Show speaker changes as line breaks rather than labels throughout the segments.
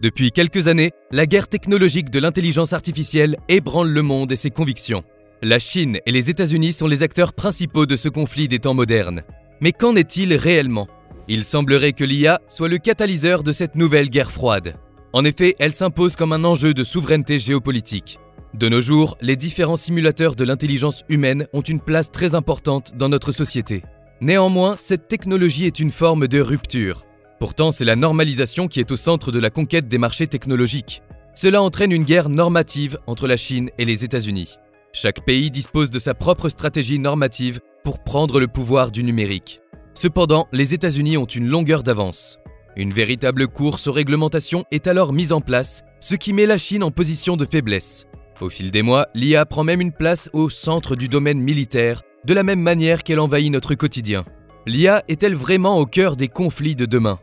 Depuis quelques années, la guerre technologique de l'intelligence artificielle ébranle le monde et ses convictions. La Chine et les États-Unis sont les acteurs principaux de ce conflit des temps modernes. Mais qu'en est-il réellement? Il semblerait que l'IA soit le catalyseur de cette nouvelle guerre froide. En effet, elle s'impose comme un enjeu de souveraineté géopolitique. De nos jours, les différents simulateurs de l'intelligence humaine ont une place très importante dans notre société. Néanmoins, cette technologie est une forme de rupture. Pourtant, c'est la normalisation qui est au centre de la conquête des marchés technologiques. Cela entraîne une guerre normative entre la Chine et les États-Unis. Chaque pays dispose de sa propre stratégie normative pour prendre le pouvoir du numérique. Cependant, les États-Unis ont une longueur d'avance. Une véritable course aux réglementations est alors mise en place, ce qui met la Chine en position de faiblesse. Au fil des mois, l'IA prend même une place au centre du domaine militaire, de la même manière qu'elle envahit notre quotidien. L'IA est-elle vraiment au cœur des conflits de demain?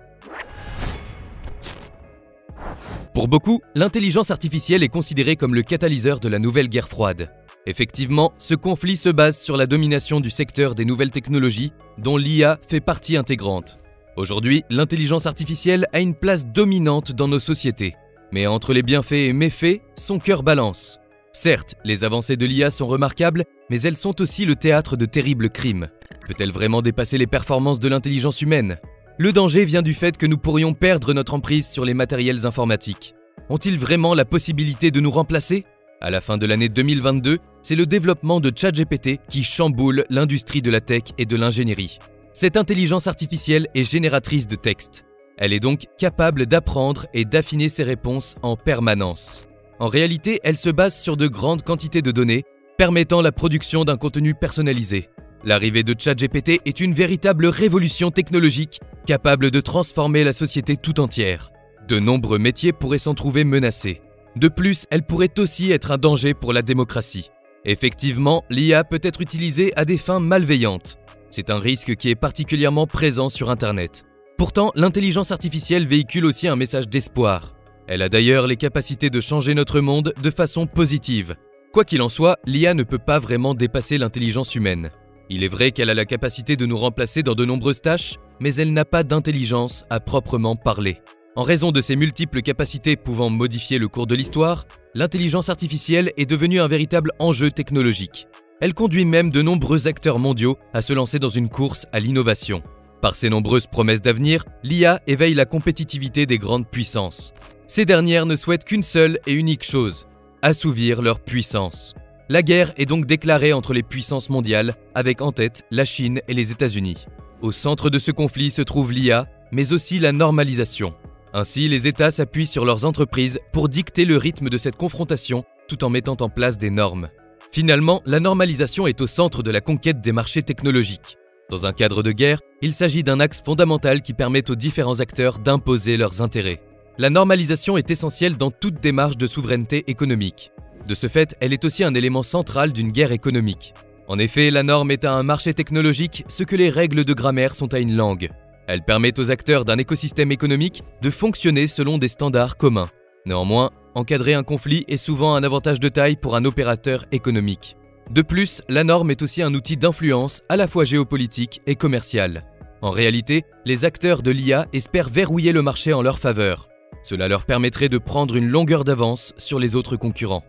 Pour beaucoup, l'intelligence artificielle est considérée comme le catalyseur de la nouvelle guerre froide. Effectivement, ce conflit se base sur la domination du secteur des nouvelles technologies, dont l'IA fait partie intégrante. Aujourd'hui, l'intelligence artificielle a une place dominante dans nos sociétés. Mais entre les bienfaits et méfaits, son cœur balance. Certes, les avancées de l'IA sont remarquables, mais elles sont aussi le théâtre de terribles crimes. Peut-elle vraiment dépasser les performances de l'intelligence humaine? Le danger vient du fait que nous pourrions perdre notre emprise sur les matériels informatiques. Ont-ils vraiment la possibilité de nous remplacer? À la fin de l'année 2022, c'est le développement de ChatGPT qui chamboule l'industrie de la tech et de l'ingénierie. Cette intelligence artificielle est génératrice de textes. Elle est donc capable d'apprendre et d'affiner ses réponses en permanence. En réalité, elle se base sur de grandes quantités de données, permettant la production d'un contenu personnalisé. L'arrivée de ChatGPT est une véritable révolution technologique, capable de transformer la société tout entière. De nombreux métiers pourraient s'en trouver menacés. De plus, elle pourrait aussi être un danger pour la démocratie. Effectivement, l'IA peut être utilisée à des fins malveillantes. C'est un risque qui est particulièrement présent sur Internet. Pourtant, l'intelligence artificielle véhicule aussi un message d'espoir. Elle a d'ailleurs les capacités de changer notre monde de façon positive. Quoi qu'il en soit, l'IA ne peut pas vraiment dépasser l'intelligence humaine. Il est vrai qu'elle a la capacité de nous remplacer dans de nombreuses tâches, mais elle n'a pas d'intelligence à proprement parler. En raison de ses multiples capacités pouvant modifier le cours de l'histoire, l'intelligence artificielle est devenue un véritable enjeu technologique. Elle conduit même de nombreux acteurs mondiaux à se lancer dans une course à l'innovation. Par ses nombreuses promesses d'avenir, l'IA éveille la compétitivité des grandes puissances. Ces dernières ne souhaitent qu'une seule et unique chose, assouvir leur puissance. La guerre est donc déclarée entre les puissances mondiales, avec en tête la Chine et les États-Unis. Au centre de ce conflit se trouve l'IA, mais aussi la normalisation. Ainsi, les États s'appuient sur leurs entreprises pour dicter le rythme de cette confrontation tout en mettant en place des normes. Finalement, la normalisation est au centre de la conquête des marchés technologiques. Dans un cadre de guerre, il s'agit d'un axe fondamental qui permet aux différents acteurs d'imposer leurs intérêts. La normalisation est essentielle dans toute démarche de souveraineté économique. De ce fait, elle est aussi un élément central d'une guerre économique. En effet, la norme est à un marché technologique ce que les règles de grammaire sont à une langue. Elle permet aux acteurs d'un écosystème économique de fonctionner selon des standards communs. Néanmoins, encadrer un conflit est souvent un avantage de taille pour un opérateur économique. De plus, la norme est aussi un outil d'influence à la fois géopolitique et commercial. En réalité, les acteurs de l'IA espèrent verrouiller le marché en leur faveur. Cela leur permettrait de prendre une longueur d'avance sur les autres concurrents.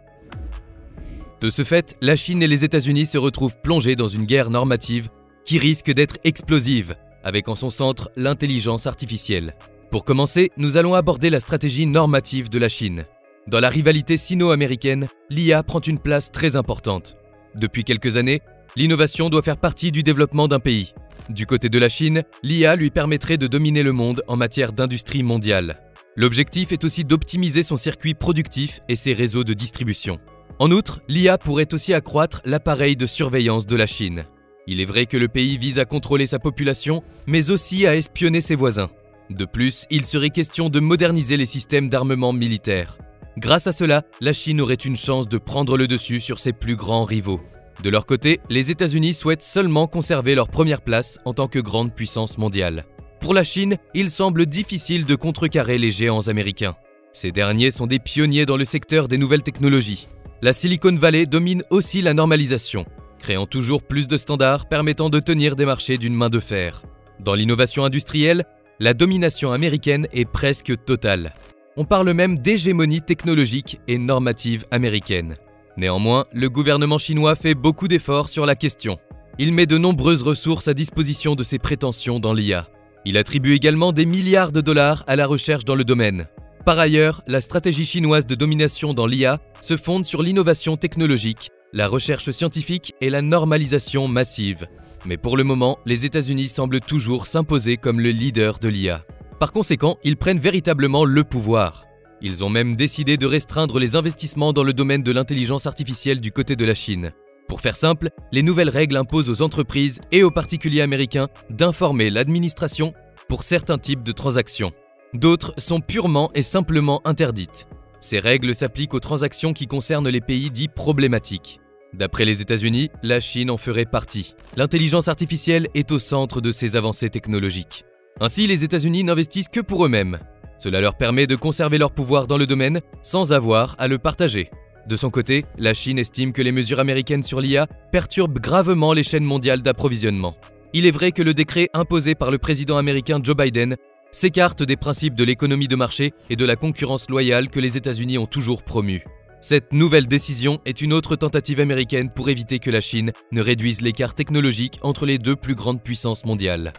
De ce fait, la Chine et les États-Unis se retrouvent plongés dans une guerre normative qui risque d'être explosive, avec en son centre l'intelligence artificielle. Pour commencer, nous allons aborder la stratégie normative de la Chine. Dans la rivalité sino-américaine, l'IA prend une place très importante. Depuis quelques années, l'innovation doit faire partie du développement d'un pays. Du côté de la Chine, l'IA lui permettrait de dominer le monde en matière d'industrie mondiale. L'objectif est aussi d'optimiser son circuit productif et ses réseaux de distribution. En outre, l'IA pourrait aussi accroître l'appareil de surveillance de la Chine. Il est vrai que le pays vise à contrôler sa population, mais aussi à espionner ses voisins. De plus, il serait question de moderniser les systèmes d'armement militaire. Grâce à cela, la Chine aurait une chance de prendre le dessus sur ses plus grands rivaux. De leur côté, les États-Unis souhaitent seulement conserver leur première place en tant que grande puissance mondiale. Pour la Chine, il semble difficile de contrecarrer les géants américains. Ces derniers sont des pionniers dans le secteur des nouvelles technologies. La Silicon Valley domine aussi la normalisation, créant toujours plus de standards permettant de tenir des marchés d'une main de fer. Dans l'innovation industrielle, la domination américaine est presque totale. On parle même d'hégémonie technologique et normative américaine. Néanmoins, le gouvernement chinois fait beaucoup d'efforts sur la question. Il met de nombreuses ressources à disposition de ses prétentions dans l'IA. Il attribue également des milliards de dollars à la recherche dans le domaine. Par ailleurs, la stratégie chinoise de domination dans l'IA se fonde sur l'innovation technologique, la recherche scientifique et la normalisation massive. Mais pour le moment, les États-Unis semblent toujours s'imposer comme le leader de l'IA. Par conséquent, ils prennent véritablement le pouvoir. Ils ont même décidé de restreindre les investissements dans le domaine de l'intelligence artificielle du côté de la Chine. Pour faire simple, les nouvelles règles imposent aux entreprises et aux particuliers américains d'informer l'administration pour certains types de transactions. D'autres sont purement et simplement interdites. Ces règles s'appliquent aux transactions qui concernent les pays dits problématiques. D'après les États-Unis, la Chine en ferait partie. L'intelligence artificielle est au centre de ces avancées technologiques. Ainsi, les États-Unis n'investissent que pour eux-mêmes. Cela leur permet de conserver leur pouvoir dans le domaine sans avoir à le partager. De son côté, la Chine estime que les mesures américaines sur l'IA perturbent gravement les chaînes mondiales d'approvisionnement. Il est vrai que le décret imposé par le président américain Joe Biden s'écarte des principes de l'économie de marché et de la concurrence loyale que les États-Unis ont toujours promus. Cette nouvelle décision est une autre tentative américaine pour éviter que la Chine ne réduise l'écart technologique entre les deux plus grandes puissances mondiales.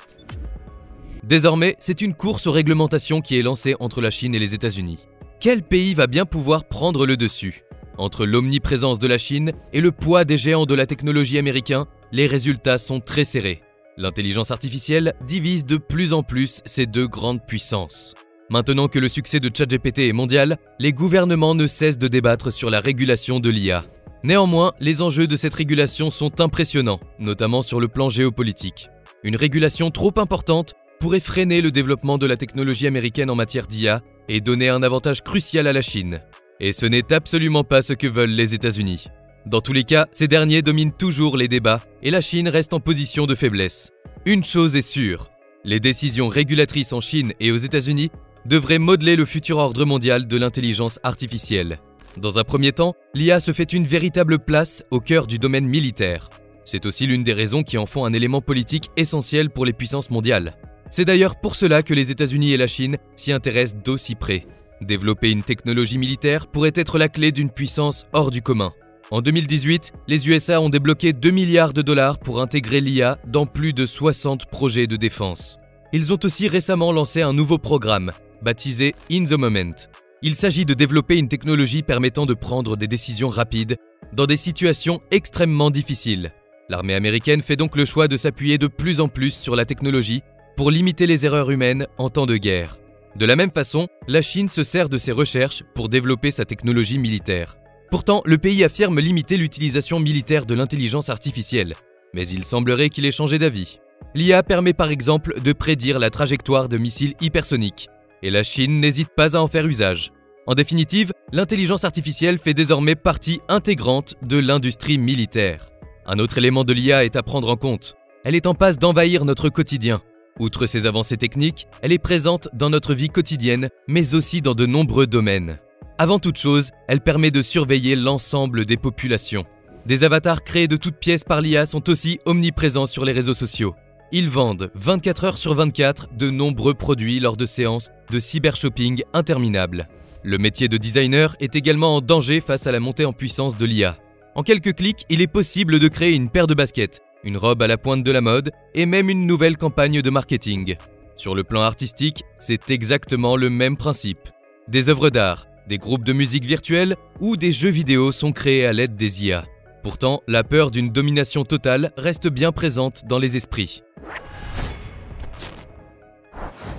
Désormais, c'est une course aux réglementations qui est lancée entre la Chine et les États-Unis. Quel pays va bien pouvoir prendre le dessus? Entre l'omniprésence de la Chine et le poids des géants de la technologie américains, les résultats sont très serrés. L'intelligence artificielle divise de plus en plus ces deux grandes puissances. Maintenant que le succès de ChatGPT est mondial, les gouvernements ne cessent de débattre sur la régulation de l'IA. Néanmoins, les enjeux de cette régulation sont impressionnants, notamment sur le plan géopolitique. Une régulation trop importante pourrait freiner le développement de la technologie américaine en matière d'IA et donner un avantage crucial à la Chine. Et ce n'est absolument pas ce que veulent les États-Unis. Dans tous les cas, ces derniers dominent toujours les débats et la Chine reste en position de faiblesse. Une chose est sûre, les décisions régulatrices en Chine et aux États-Unis devraient modeler le futur ordre mondial de l'intelligence artificielle. Dans un premier temps, l'IA se fait une véritable place au cœur du domaine militaire. C'est aussi l'une des raisons qui en font un élément politique essentiel pour les puissances mondiales. C'est d'ailleurs pour cela que les États-Unis et la Chine s'y intéressent d'aussi près. Développer une technologie militaire pourrait être la clé d'une puissance hors du commun. En 2018, les USA ont débloqué 2 milliards de dollars pour intégrer l'IA dans plus de 60 projets de défense. Ils ont aussi récemment lancé un nouveau programme, baptisé In the Moment. Il s'agit de développer une technologie permettant de prendre des décisions rapides dans des situations extrêmement difficiles. L'armée américaine fait donc le choix de s'appuyer de plus en plus sur la technologie pour limiter les erreurs humaines en temps de guerre. De la même façon, la Chine se sert de ses recherches pour développer sa technologie militaire. Pourtant, le pays affirme limiter l'utilisation militaire de l'intelligence artificielle, mais il semblerait qu'il ait changé d'avis. L'IA permet par exemple de prédire la trajectoire de missiles hypersoniques, et la Chine n'hésite pas à en faire usage. En définitive, l'intelligence artificielle fait désormais partie intégrante de l'industrie militaire. Un autre élément de l'IA est à prendre en compte. Elle est en passe d'envahir notre quotidien. Outre ses avancées techniques, elle est présente dans notre vie quotidienne, mais aussi dans de nombreux domaines. Avant toute chose, elle permet de surveiller l'ensemble des populations. Des avatars créés de toutes pièces par l'IA sont aussi omniprésents sur les réseaux sociaux. Ils vendent 24 heures sur 24 de nombreux produits lors de séances de cybershopping interminables. Le métier de designer est également en danger face à la montée en puissance de l'IA. En quelques clics, il est possible de créer une paire de baskets, une robe à la pointe de la mode et même une nouvelle campagne de marketing. Sur le plan artistique, c'est exactement le même principe. Des œuvres d'art, des groupes de musique virtuelle ou des jeux vidéo sont créés à l'aide des IA. Pourtant, la peur d'une domination totale reste bien présente dans les esprits.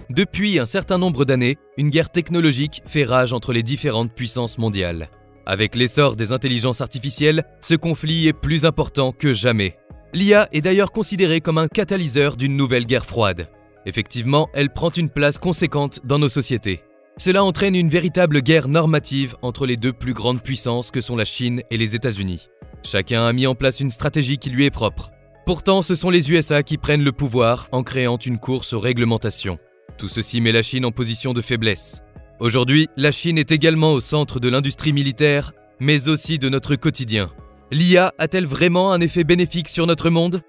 Depuis un certain nombre d'années, une guerre technologique fait rage entre les différentes puissances mondiales. Avec l'essor des intelligences artificielles, ce conflit est plus important que jamais. L'IA est d'ailleurs considérée comme un catalyseur d'une nouvelle guerre froide. Effectivement, elle prend une place conséquente dans nos sociétés. Cela entraîne une véritable guerre normative entre les deux plus grandes puissances que sont la Chine et les États-Unis. Chacun a mis en place une stratégie qui lui est propre. Pourtant, ce sont les USA qui prennent le pouvoir en créant une course aux réglementations. Tout ceci met la Chine en position de faiblesse. Aujourd'hui, la Chine est également au centre de l'industrie militaire, mais aussi de notre quotidien. L'IA a-t-elle vraiment un effet bénéfique sur notre monde?